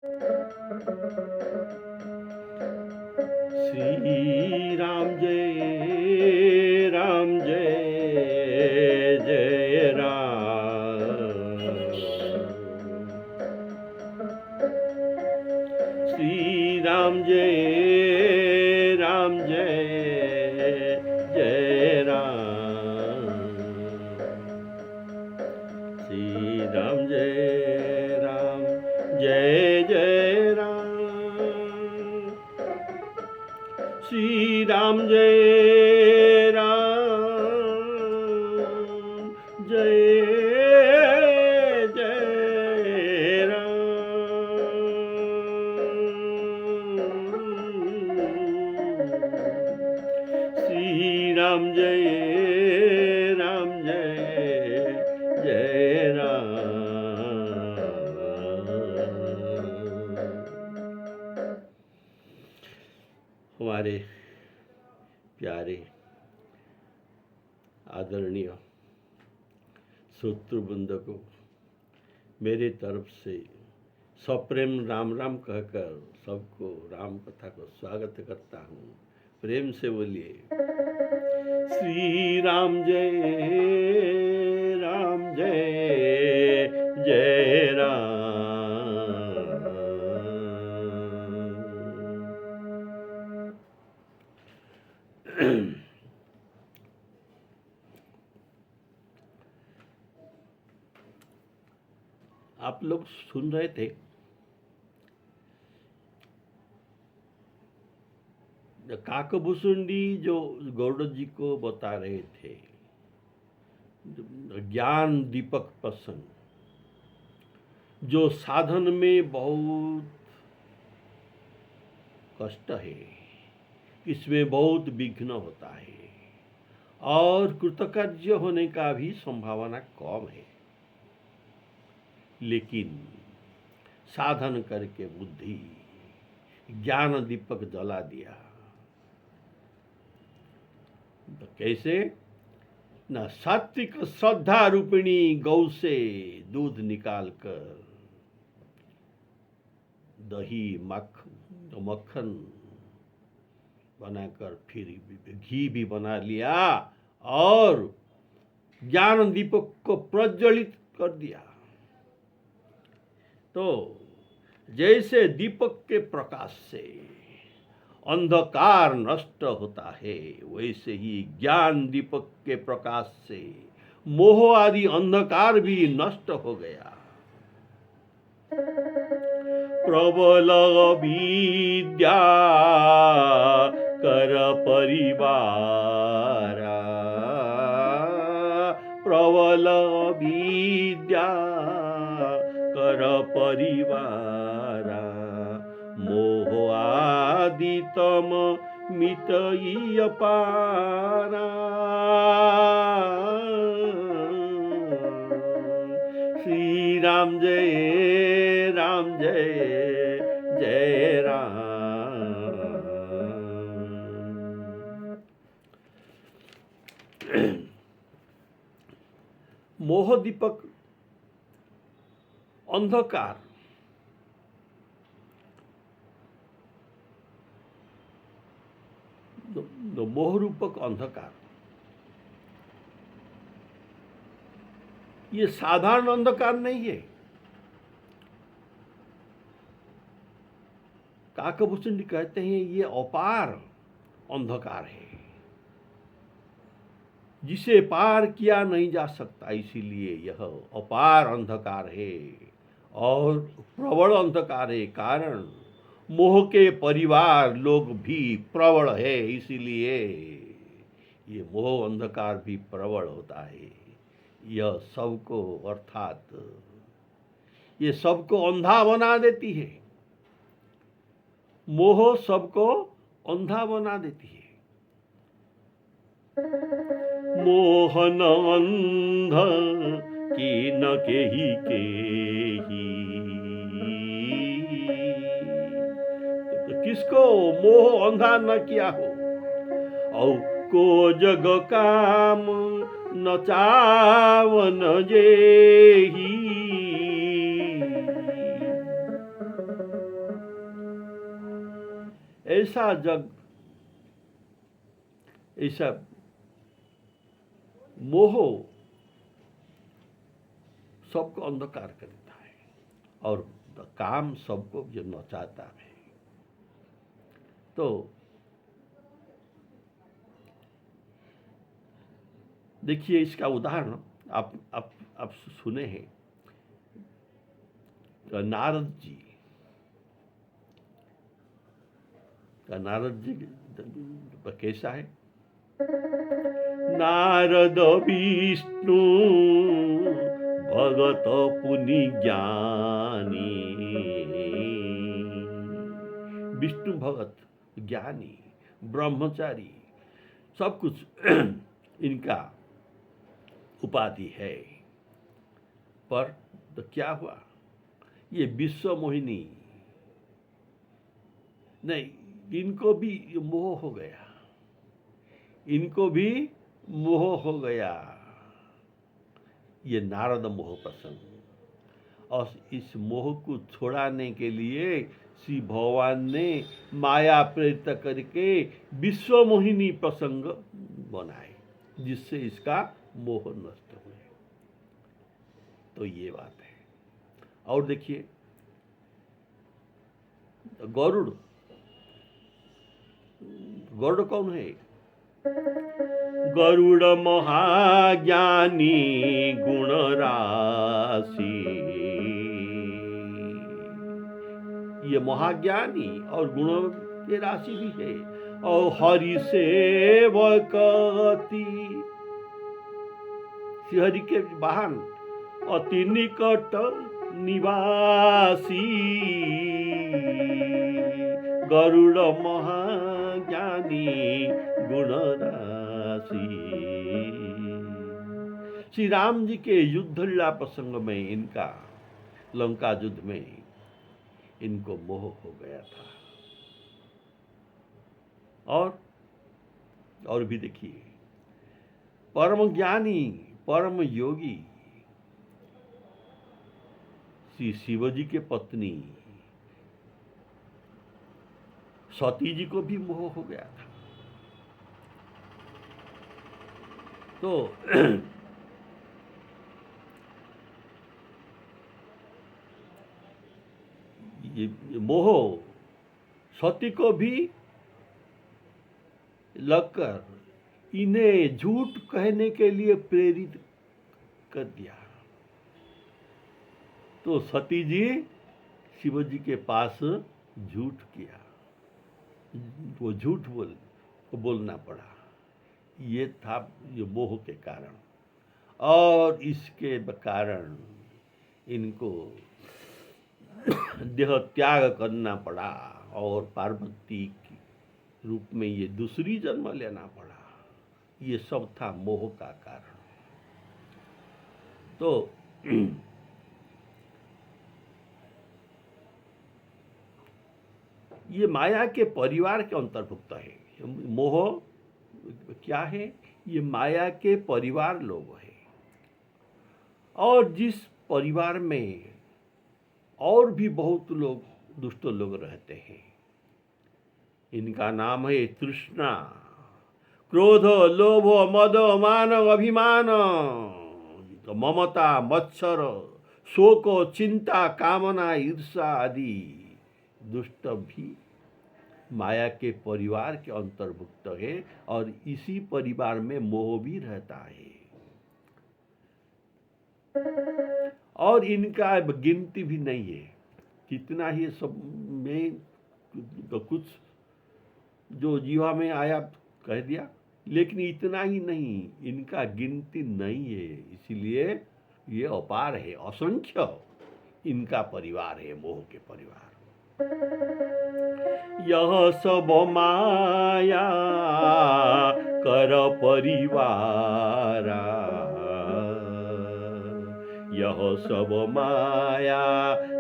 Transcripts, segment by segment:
श्री राम जय जय राम। श्री राम जय जय राम। श्री राम जय जय राम। श्री राम जय जय राम। श्री राम जय जय राम। हमारे प्यारे आदरणीय श्रोतृवृंद को मेरे तरफ से सप्रेम राम राम कहकर सबको राम कथा को स्वागत करता हूँ। प्रेम से बोलिए श्री राम जय जय राम। आप लोग सुन रहे थे काकभूषुंडी जो गौड़ जी को बता रहे थे ज्ञान दीपक प्रसंग, जो साधन में बहुत कष्ट है, इसमें बहुत विघ्न होता है और कृतकार्य होने का भी संभावना कम है, लेकिन साधन करके बुद्धि ज्ञान दीपक जला दिया। तो कैसे? न सात्विक श्रद्धा रूपिणी गौ से दूध निकाल कर दही मक्खन बनाकर फिर घी भी बना लिया और ज्ञान दीपक को प्रज्वलित कर दिया। तो जैसे दीपक के प्रकाश से अंधकार नष्ट होता है, वैसे ही ज्ञान दीपक के प्रकाश से मोह आदि अंधकार भी नष्ट हो गया। प्रबल विद्या कर परिवारा, प्रबल विद्या कर परिवारा, मोह आदि तम मिटई पारा। श्री राम जय जय राम। मोह दीपक अंधकार मोह रूपक अंधकार, ये साधारण अंधकार नहीं है। काकभूषुंडी जी कहते हैं ये अपार अंधकार है, जिसे पार किया नहीं जा सकता, इसीलिए यह अपार अंधकार है और प्रबल अंधकार है। कारण मोह के परिवार लोग भी प्रबल है, इसीलिए ये मोह अंधकार भी प्रबल होता है। यह सबको अर्थात ये सबको अंधा बना देती है। मोह सबको अंधा बना देती है। मोहन अंध की न केही तो किसको मोह अंधा न किया हो। औ को जग काम न चावन जेही, ऐसा जग, ऐसा मोह सबको अंधकार करता है और काम सबको जो नचाता है। तो देखिए इसका उदाहरण आप सुने हैं, नारद जी कैसा है? नारद विष्णु भगत पुनि ज्ञानी, विष्णु भगत ज्ञानी ब्रह्मचारी सब कुछ इनका उपाधि है। पर तो क्या हुआ, ये विश्व मोहिनी नहीं, इनको भी मोह हो गया, इनको भी मोह हो गया, ये नारद मोह प्रसंग। और इस मोह को छुड़ाने के लिए श्री भगवान ने माया प्रेरित करके विश्व मोहिनी प्रसंग बनाए, जिससे इसका मोह नष्ट हुए। तो ये बात है। और देखिए गरुड़, गरुड़ कौन है? गरुड़ महाज्ञानी गुण राशि, ये महाज्ञानी और गुणों की राशि भी है। और हरि सेवकति, श्री हरि के वाहन, अति निकट निवासी गरुड़ महाज्ञानी गुण राशि। श्री राम जी के युद्ध लीला प्रसंग में इनका, लंका युद्ध में इनको मोह हो गया था। और भी देखिए, परम ज्ञानी परम योगी श्री शिवजी के पत्नी सती जी को भी मोह हो गया था। तो ये मोह सती को भी लगकर इन्हें झूठ कहने के लिए प्रेरित कर दिया। तो सती जी शिवजी के पास झूठ किया, वो झूठ बोलना पड़ा। ये था ये मोह के कारण, और इसके कारण इनको देह त्याग करना पड़ा और पार्वती के रूप में ये दूसरी जन्म लेना पड़ा। ये सब था मोह का कारण। तो ये माया के परिवार के अंतर्भुक्त है। मोह क्या है? ये माया के परिवार लोग हैं। और जिस परिवार में और भी बहुत लोग, दुष्ट लोग रहते हैं, इनका नाम है तृष्णा, क्रोध, लोभ, मद, मान, अभिमान, ममता, मत्सर, शोक, चिंता, कामना, ईर्षा आदि दुष्ट भी माया के परिवार के अंतर्भुक्त है। और इसी परिवार में मोह भी रहता है। और इनका गिनती भी नहीं है, कितना ही सब में तो कुछ जो जीवा में आया कह दिया, लेकिन इतना ही नहीं, इनका गिनती नहीं है। इसलिए ये अपार है, असंख्य इनका परिवार है, मोह के परिवार। यह सब माया कर परिवारा, यह सब माया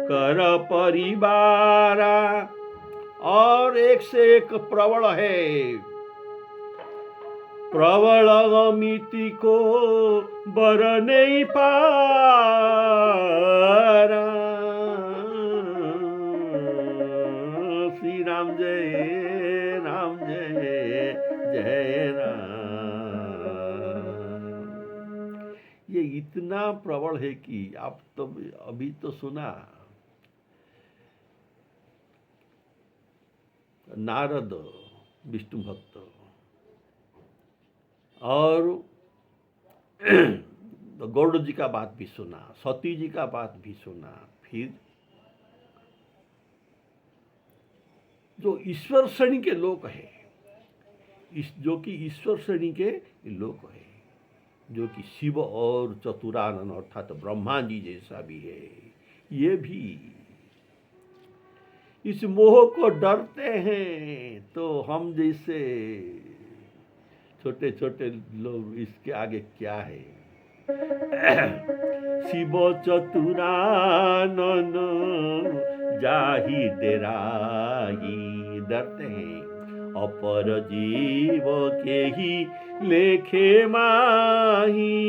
कर परिवारा। और एक से एक प्रबल है, प्रबल अमिति को बर नहीं पारा। श्री राम जय जय राम। ये इतना प्रबल है कि आप तो अभी तो सुना, नारद विष्णु भक्त और गौड़ जी का बात भी सुना, सती जी का बात भी सुना, फिर जो ईश्वर श्रेणी के लोग हैं, जो कि ईश्वर श्रेणी के लोग हैं, जो कि शिव और चतुरानन अर्थात ब्रह्मा जी जैसा भी है, ये भी इस मोह को डरते हैं। तो हम जैसे छोटे छोटे लोग इसके आगे क्या है? शिव चतुरानन जाहि डेराही, डरते हैं अपर जीव के ही लेखे माही,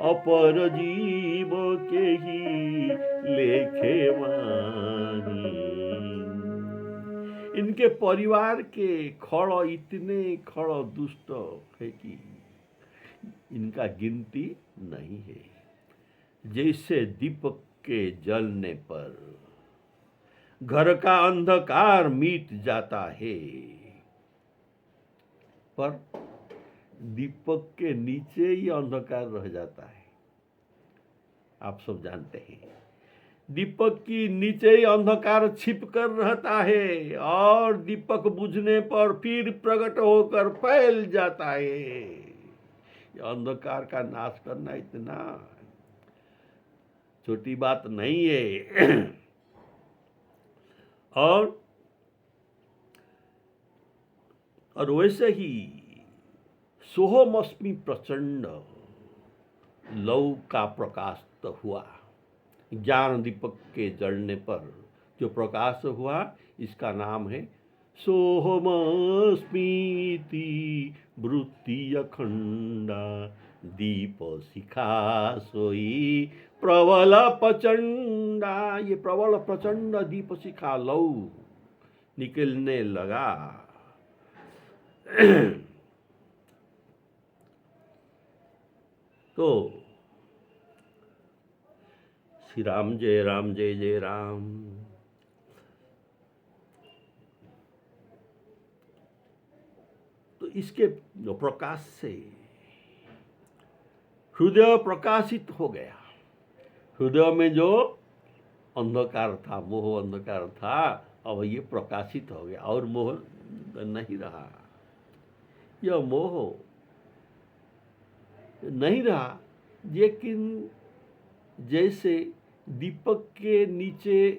अपर जीव के ही लेखे माही। इनके परिवार के खड़ इतने खड़ दुष्ट है कि इनका गिनती नहीं है। जैसे दीपक के जलने पर घर का अंधकार मिट जाता है, पर दीपक के नीचे ही अंधकार रह जाता है। आप सब जानते हैं, दीपक की नीचे ही अंधकार छिप कर रहता है और दीपक बुझने पर फिर प्रकट होकर फैल जाता है। अंधकार का नाश करना इतना छोटी बात नहीं है। और वैसे ही सोहमस्मि प्रचंड लौ का प्रकाश तो हुआ, ज्ञान दीपक के जलने पर जो प्रकाश हुआ, इसका नाम है सोहमस्मीति वृत्ति अखंडा, दीप शिखा सोई प्रबल प्रचंडा। ये प्रबल प्रचंड दीप शिखा लौ निकलने लगा। तो श्री राम जय जय राम। तो इसके प्रकाश से हृदय प्रकाशित हो गया। हृदय में जो अंधकार था, मोह अंधकार था, अब ये प्रकाशित हो गया और मोह नहीं रहा। यह मोह नहीं रहा, लेकिन जैसे दीपक के नीचे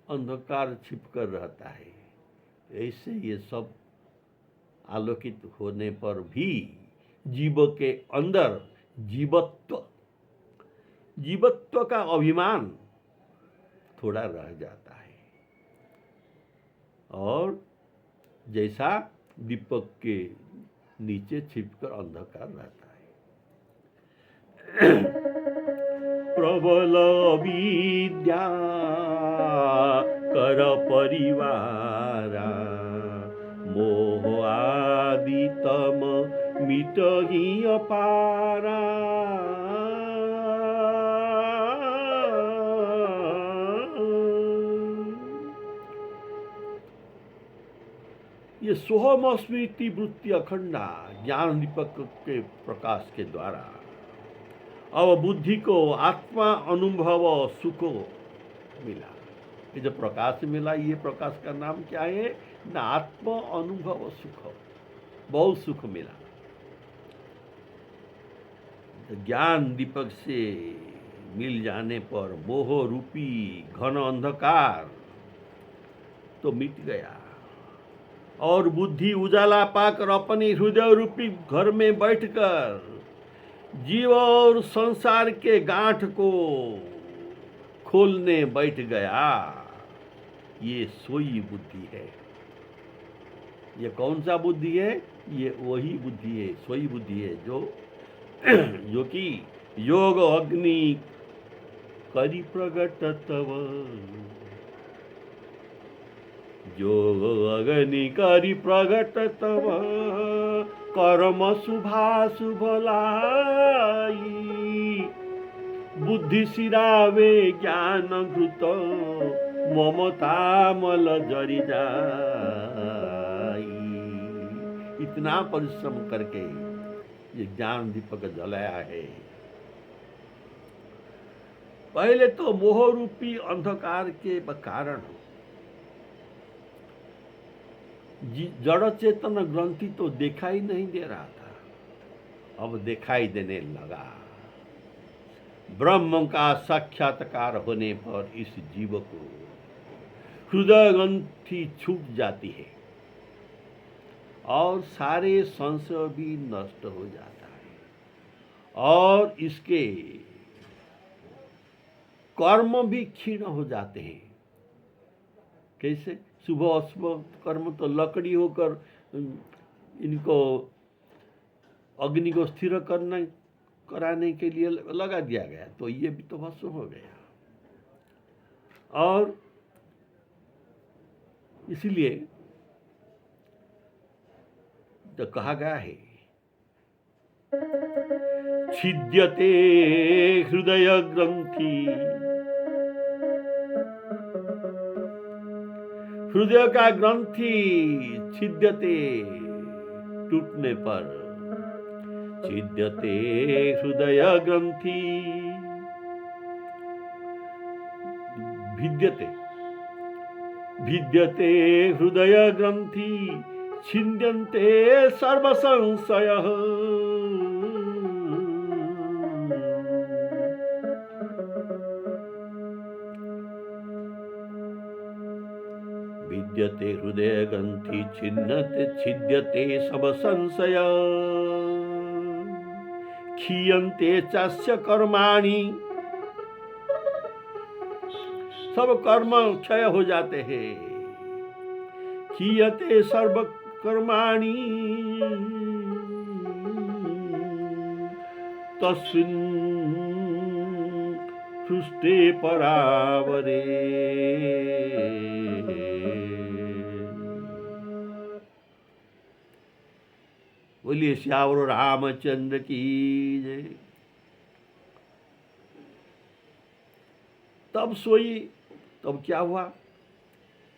अंधकार छिपकर रहता है, ऐसे ये सब आलोकित होने पर भी जीव के अंदर जीवत्व का अभिमान थोड़ा रह जाता है और जैसा दीपक के नीचे छिपकर अंधकार रहता है। प्रबल विद्या कर परिवारा, मोह आदि तम मिटहि अपारा। ये सोहमस्मीति वृत्ति अखंडा ज्ञान दीपक के प्रकाश के द्वारा अब बुद्धि को आत्मा अनुभव सुख मिला। ये जो प्रकाश मिला, ये प्रकाश का नाम क्या है? ना आत्मा अनुभव सुख, बहुत सुख मिला। तो ज्ञान दीपक से मिल जाने पर मोह रूपी घन अंधकार तो मिट गया और बुद्धि उजाला पाकर अपने हृदय रूपी घर में बैठकर जीव और संसार के गांठ को खोलने बैठ गया। ये सोई बुद्धि है। ये कौन सा बुद्धि है? ये वही बुद्धि है, सोई बुद्धि है जो कि योग अग्नि करी प्रगट तव जो अग्नि करी प्रगट तब कर्म शुभाशुभ लाई, बुद्धि सिरावे ज्ञान घृत ममता मल जरी जाई। इतना परिश्रम करके ये ज्ञान दीपक जलाया है। पहले तो मोह रूपी अंधकार के कारण जड़ चेतन ग्रंथि तो दिखाई नहीं दे रहा था, अब दिखाई देने लगा। ब्रह्म का साक्षात्कार होने पर इस जीव को हृदय ग्रंथि छूट जाती है और सारे संशय भी नष्ट हो जाता है और इसके कर्म भी क्षीण हो जाते हैं। कैसे? शुभ अशुभ कर्म तो लकड़ी होकर इनको अग्नि को स्थिर कराने के लिए लगा दिया गया, तो ये भी तो भस्म हो गया। और इसलिए तो कहा गया है, छिद्यते हृदय ग्रंथि, हृदय का ग्रंथि छिद्यते टूटने पर, छिद्यते हृदय ग्रंथि, भिद्यते भिद्यते हृदय ग्रंथि, छिद्यन्ते सर्व संशयः। भिद्यते हृदय ग्रंथि, छिद्यते सब संशय, क्षीयन्ते चास्य कर्माणि, सब कर्म क्षय हो जाते हैं। क्षीयते सर्व कर्माणि तस्मिन् सृष्टे परावरे। बोलिए श्यावर रामचंद्र की जय। तब सोई, तब क्या हुआ?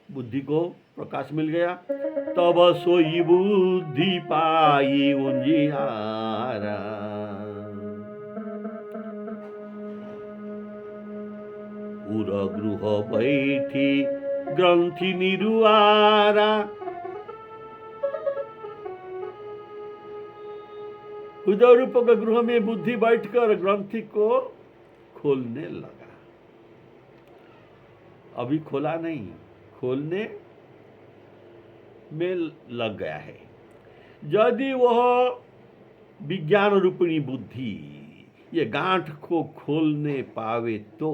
बुद्धि को प्रकाश मिल गया। तब सोई बुद्धि पाई उजियारा, उर गृह बैठी ग्रंथि निरुआरा। हृदय रूपक गृह में बुद्धि बैठकर ग्रंथि को खोलने लगा। अभी खोला नहीं, खोलने में लग गया है। यदि वह विज्ञान रूपिणी बुद्धि ये गांठ को खोलने पावे तो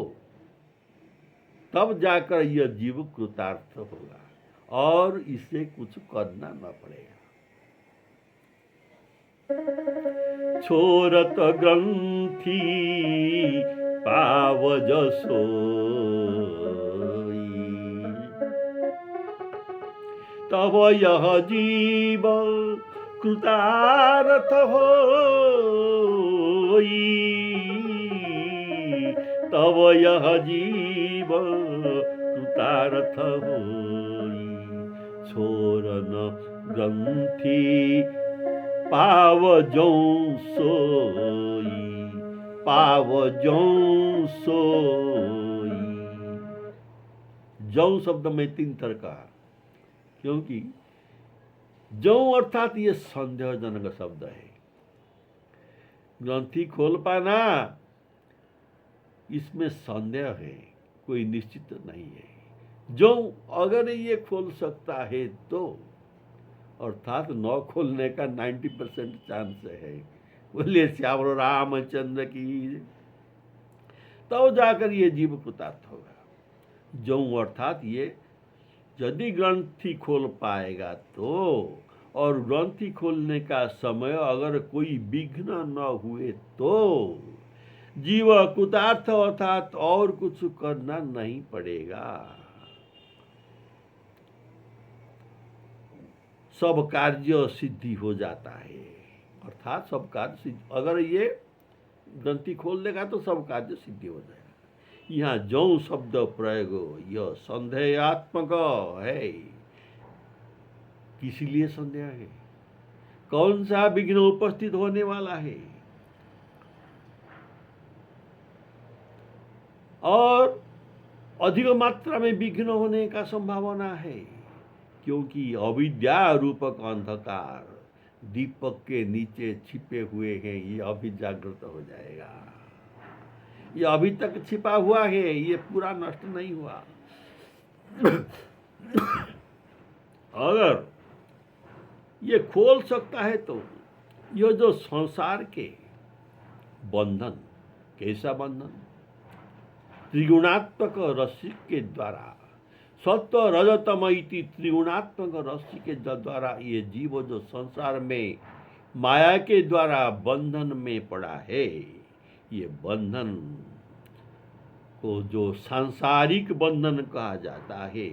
तब जाकर यह जीव कृतार्थ होगा और इसे कुछ करना न पड़ेगा। छोरत ग्रंथि पावजसो, तब यह जीव कृतार्थ होई, तब यह जीव कृतार्थ होई। छोरन ग्रंथि पावजौ सोई, पावजौ सोई। जौ शब्द में 3 तरह का, क्योंकि जौ अर्थात ये संदेहजनक शब्द है। ग्रंथि खोल पाना इसमें संदेह है, कोई निश्चित नहीं है। जो अगर ये खोल सकता है तो अर्थात न खोलने का 90% चांस है। बोलिए श्यावर रामचंद्र की। तब जाकर ये जीव कृतार्थ होगा। जो अर्थात ये यदि ग्रंथि खोल पाएगा तो, और ग्रंथि खोलने का समय अगर कोई विघ्न न हुए तो जीव कृतार्थ अर्थात और कुछ करना नहीं पड़ेगा। सब कार्य सिद्धि हो जाता है। अर्थात सब कार्य सिद्धि, अगर ये ग्रंथि खोल देगा तो सब कार्य सिद्धि हो जाएगा। यहाँ जो शब्द प्रयोग यह संदेहात्मक है। किस लिए संदेह है? कौन सा विघ्न उपस्थित होने वाला है? और अधिक मात्रा में विघ्न होने का संभावना है, क्योंकि अविद्या रूपक अंधकार दीपक के नीचे छिपे हुए हैं। ये अभी जागृत हो जाएगा। ये अभी तक छिपा हुआ है, ये पूरा नष्ट नहीं हुआ। अगर ये खोल सकता है तो यह जो संसार के बंधन, कैसा बंधन? त्रिगुणात्मक रस्सी के द्वारा, सत्व रजतम इति त्रिगुणात्मक रस्सी के द्वारा ये जीव जो संसार में माया के द्वारा बंधन में पड़ा है, ये बंधन को जो सांसारिक बंधन कहा जाता है,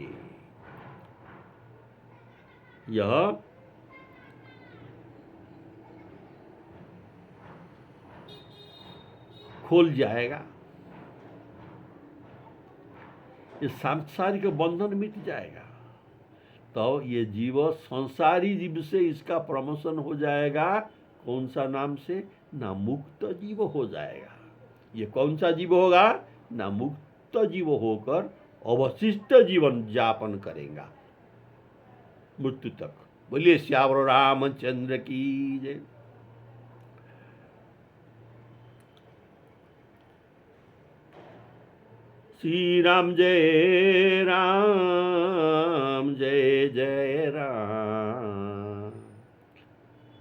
यह खोल जाएगा। ये सांसारिक बंधन मिट जाएगा, तो ये जीव संसारी जीव से इसका प्रमोशन हो जाएगा। कौन सा नाम से? ना मुक्त जीव हो जाएगा। ये कौन सा जीव होगा? ना मुक्त जीव होकर अवशिष्ट जीवन यापन करेगा मृत्यु तक। बोलिए श्यावर रामचंद्र की जय। श्री राम जय राम, जय जय राम।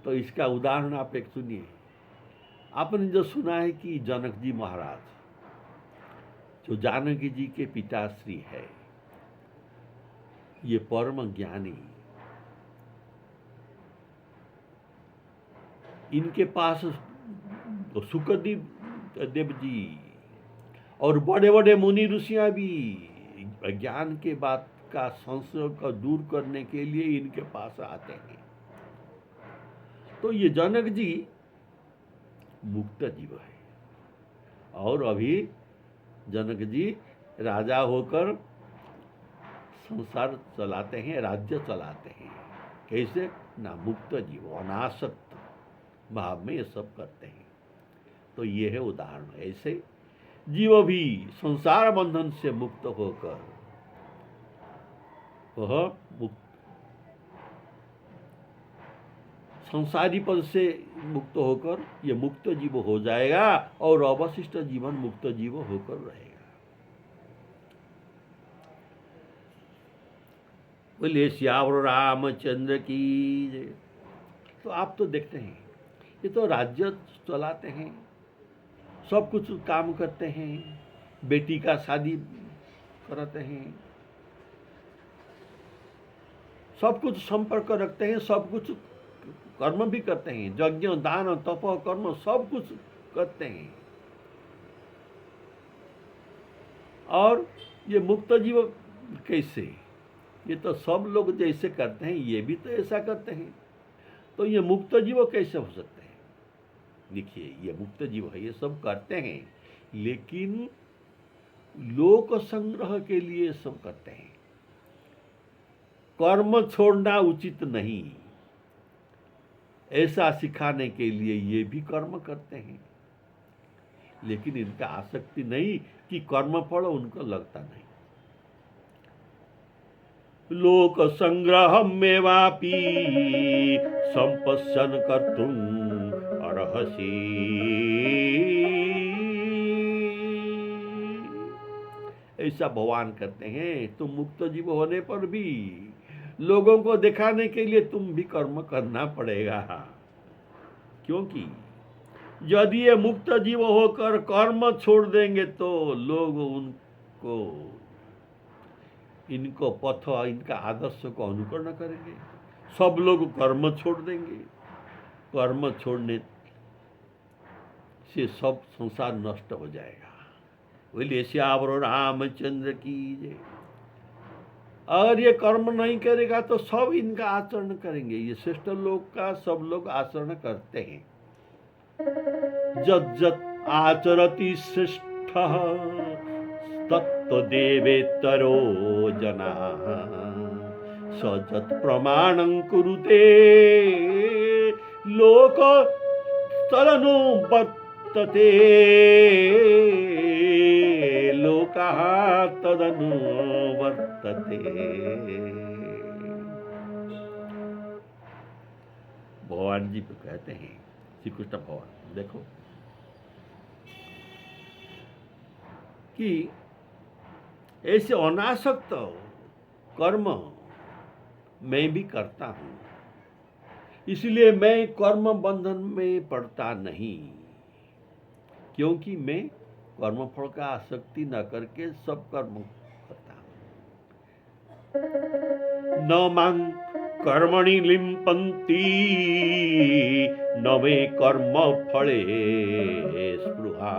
तो इसका उदाहरण आप एक सुनिए। आपने जो सुना है कि जनक जी महाराज, जो जानकी जी के पिताश्री है, ये परम ज्ञानी, इनके पास सुखदेव देव जी और बड़े बड़े मुनि ऋषियां भी ज्ञान के बात का संशय को दूर करने के लिए इनके पास आते हैं। तो ये जनक जी मुक्त जीव है, और अभी जनक जी राजा होकर संसार चलाते हैं, राज्य चलाते हैं। कैसे? ना मुक्त जीव, अनासक्त भाव में ये सब करते हैं। तो ये है उदाहरण। ऐसे जीव भी संसार बंधन से मुक्त होकर वह संसारी पद से मुक्त होकर ये मुक्त जीव हो जाएगा, और अवशिष्ट जीवन मुक्त जीव होकर रहेगा। बोलिए श्यावर रामचंद्र की जय। तो आप तो देखते हैं, ये तो राज्य चलाते हैं, सब कुछ काम करते हैं, बेटी का शादी कराते हैं, सब कुछ संपर्क रखते हैं, सब कुछ कर्म भी करते हैं, यज्ञ दान तप कर्म सब कुछ करते हैं। और ये मुक्त जीव कैसे? ये तो सब लोग जैसे करते हैं ये भी तो ऐसा करते हैं। तो ये मुक्त जीव कैसे हो सकते हैं? देखिए, ये मुक्त जीव है, ये सब करते हैं, लेकिन लोक संग्रह के लिए सब करते हैं। कर्म छोड़ना उचित नहीं, ऐसा सिखाने के लिए ये भी कर्म करते हैं, लेकिन इनका आसक्ति नहीं कि कर्म फल उनको लगता नहीं। लोक संग्रह में वापी संपश्यन कर्तुम अर्हसि। ऐसा भगवान कहते हैं, तुम मुक्त जीव होने पर भी लोगों को दिखाने के लिए तुम भी कर्म करना पड़ेगा। क्योंकि यदि ये मुक्त जीव होकर कर्म छोड़ देंगे तो लोग उनको, इनको पथ, इनका आदर्श को अनुकरण करेंगे। सब लोग कर्म छोड़ देंगे। कर्म छोड़ने से सब संसार नष्ट हो जाएगा। बोलिए श्यावर रामचंद्र की जय। अगर ये कर्म नहीं करेगा तो सब इनका आचरण करेंगे। ये श्रेष्ठ लोग का सब लोग आचरण करते हैं। जज्जत आचरति श्रेष्ठ तत्तदेवेतरो जनाः सजत प्रमाणं कुरुते लोक तदनु वर्तते लोकः तदनु वर्तते। भगवान जी कहते हैं, श्री कृष्ण भगवान, देखो कि ऐसे अनासक्त कर्म मैं भी करता हूं, इसलिए मैं कर्म बंधन में पड़ता नहीं, क्योंकि मैं कर्म फल का आसक्ति न करके सब कर्म करता हूं। न मां कर्मणि लिम्पन्ति न मे कर्म फले स्पृहा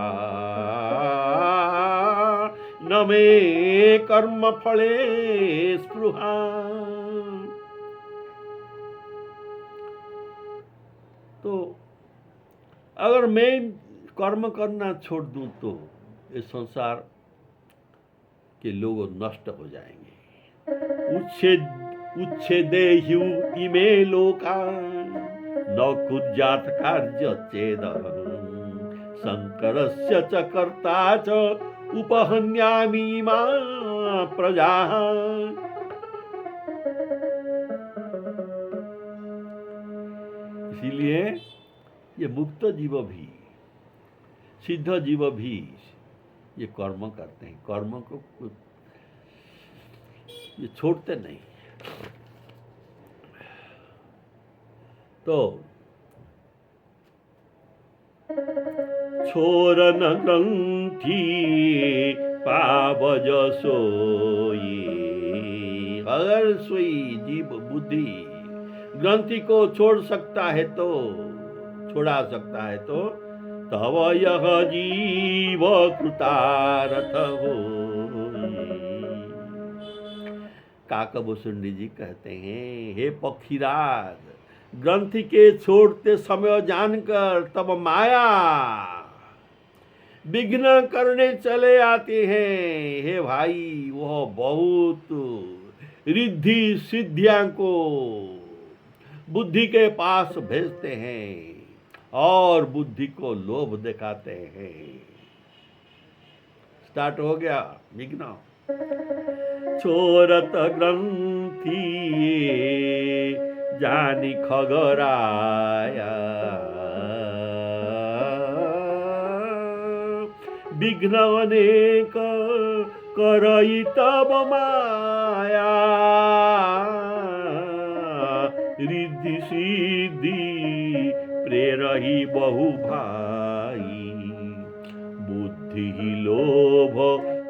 न मे कर्म फले स्पृहा। तो अगर मैं कर्म करना छोड़ दूं तो इस संसार के लोग नष्ट हो जाएंगे। उच्छेदे ह्यु इमे लोका न कुर्यात् कार्य चेद शंकरस्य च कर्ता च उपहन्यामि मा प्रजा। इसीलिए ये मुक्त जीव भी, सिद्ध जीव भी ये कर्म करते हैं, कर्म को ये छोड़ते नहीं। तो छोरन ग्रंथि पावज सोई, अगर सोई जीव बुद्धि ग्रंथि को छोड़ सकता है तो, छोड़ा सकता है तो तब यह जीव कृतार्थ होई। काकभूषुंडी जी कहते हैं, हे पक्षीराज, ग्रंथि के छोड़ते समय जानकर तब माया विघ्न करने चले आते हैं। हे भाई, वह बहुत रिद्धि सिद्धियां को बुद्धि के पास भेजते हैं और बुद्धि को लोभ दिखाते हैं। स्टार्ट हो गया विघ्न। छोरत ग्रंथि जानी खगराया, विघ्न अनेक करई तब माया, रिद्धि सिद्धि प्रेरही बहु भाई, बुद्धि लोभ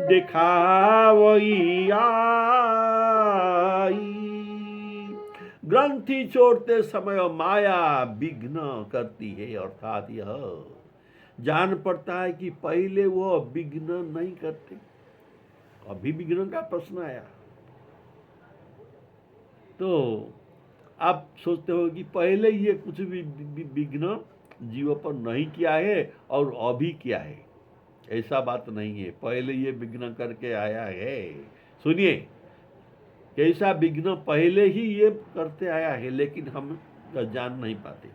दिखावई आई। ग्रंथि छोड़ते समय माया विघ्न करती है, अर्थात यह जान पड़ता है कि पहले वो विघ्न नहीं करते। अभी विघ्न का प्रश्न आया तो आप सोचते हो कि पहले ये कुछ भी विघ्न जीव पर नहीं किया है और अभी किया है। ऐसा बात नहीं है, पहले ये विघ्न करके आया है। सुनिए, कैसा विघ्न पहले ही ये करते आया है, लेकिन हम जान नहीं पाते।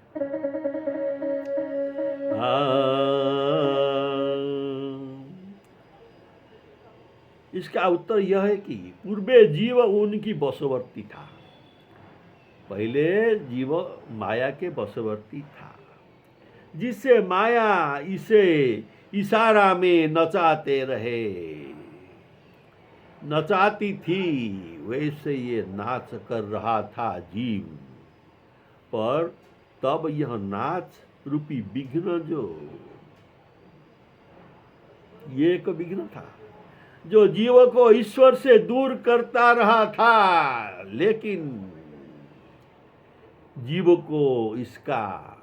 इसका उत्तर यह है कि पूर्वे जीव उनकी वशवर्ती था। पहले जीव माया के वशवर्ती था, जिससे माया इसे इशारा में नचाते रहे, नचाती थी, वैसे ये नाच कर रहा था जीव। पर तब यह नाच रूपी विघ्न, जो ये एक विघ्न था जो जीव को ईश्वर से दूर करता रहा था, लेकिन जीव को इसका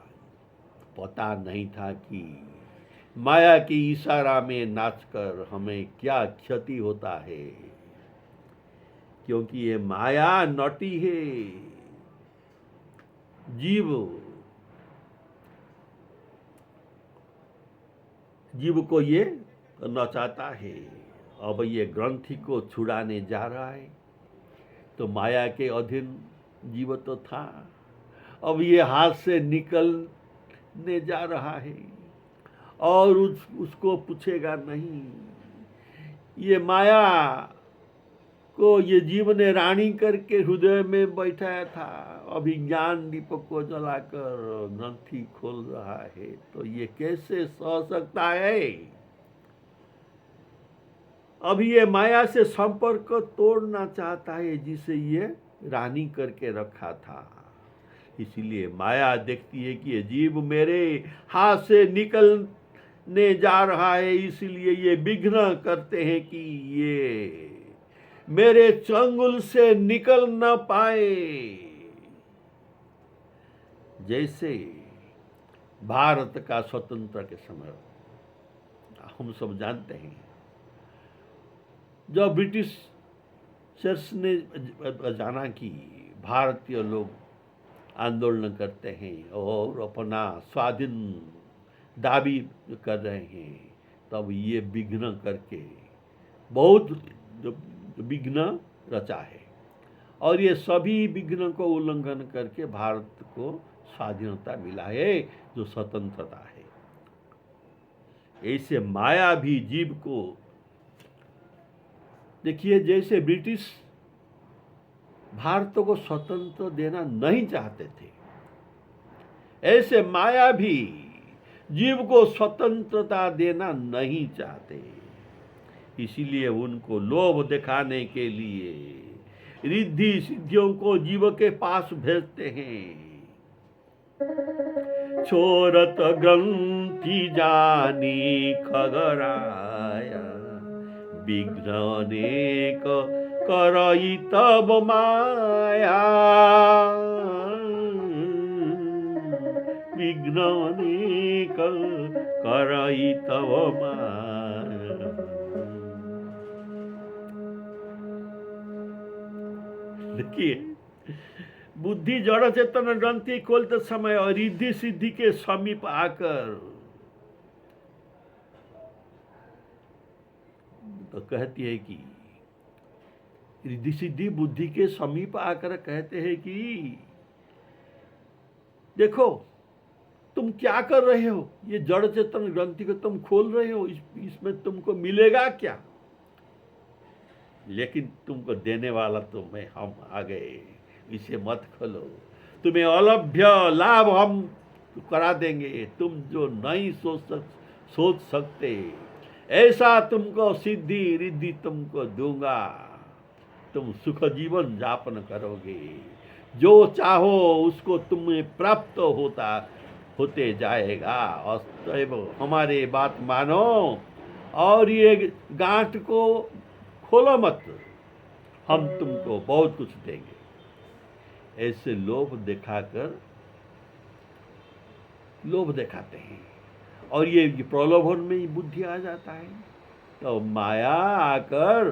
पता नहीं था कि माया की इशारा में नाचकर हमें क्या क्षति होता है, क्योंकि ये माया नौटी है। जीव को ये नचाता है। अब ये ग्रंथि को छुड़ाने जा रहा है। तो माया के अधीन जीव तो था, अब ये हाथ से निकलने जा रहा है और उसको पूछेगा नहीं। ये माया को ये जीव ने रानी करके हृदय में बैठाया था, अभी ज्ञान दीपक को जलाकर ग्रंथि खोल रहा है, तो ये कैसे सह सकता है। अभी ये माया से संपर्क तोड़ना चाहता है जिसे ये रानी करके रखा था। इसीलिए माया देखती है कि ये जीव मेरे हाथ से निकलने जा रहा है, इसलिए ये विघ्न करते हैं कि ये मेरे चंगुल से निकल न पाए। जैसे भारत का स्वतंत्रता के समय हम सब जानते हैं, जब ब्रिटिशर्स ने जाना कि भारतीय लोग आंदोलन करते हैं और अपना स्वाधीन दावी कर रहे हैं, तब ये विघ्न करके बहुत विघ्न रचा है और ये सभी विघ्न को उल्लंघन करके भारत को स्वाधीनता मिला है, जो स्वतंत्रता है। ऐसे माया भी जीव को देखिए, जैसे ब्रिटिश भारत को स्वतंत्र देना नहीं चाहते थे, ऐसे माया भी जीव को स्वतंत्रता देना नहीं चाहते। इसीलिए उनको लोभ दिखाने के लिए रिद्धि सिद्धियों को जीव के पास भेजते हैं। छोरत ग्रंथि जानी खगराया, विघ्न अनेक करई तब माया, विघ्न अनेक करई तब माया। देखिए, बुद्धि जड़ चेतन ग्रंथि खोलते समय और रिद्धि सिद्धि के समीप आकर तो कहती है कि रिद्धि सिद्धि बुद्धि के समीप आकर कहते हैं कि देखो तुम क्या कर रहे हो, ये जड़ चेतन ग्रंथि को तुम खोल रहे हो, इसमें तुमको मिलेगा क्या, लेकिन तुमको देने वाला तो मैं हम आ गए, इसे मत खोलो, तुम्हें अलभ्य लाभ हम करा देंगे, तुम जो नहीं सोच सकते ऐसा तुमको सिद्धि रिद्धि तुमको दूंगा, तुम सुख जीवन यापन करोगे, जो चाहो उसको तुम्हें प्राप्त होते जाएगा। अतएव हमारे बात मानो और ये गांठ को खोलो मत, हम तुमको बहुत कुछ देंगे। ऐसे लोभ दिखाते हैं और ये प्रलोभन में ही बुद्धि आ जाता है। तो माया आकर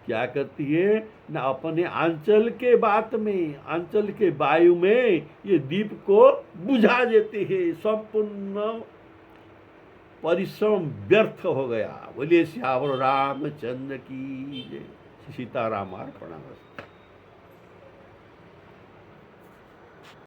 क्या करती है ना, अपने आंचल के बात में, आंचल के वायु में ये दीप को बुझा देती है, संपूर्ण परिश्रम व्यर्थ हो गया। बोलिए सियावर रामचंद्र की जय। सीताराम अर्पणमस्तु।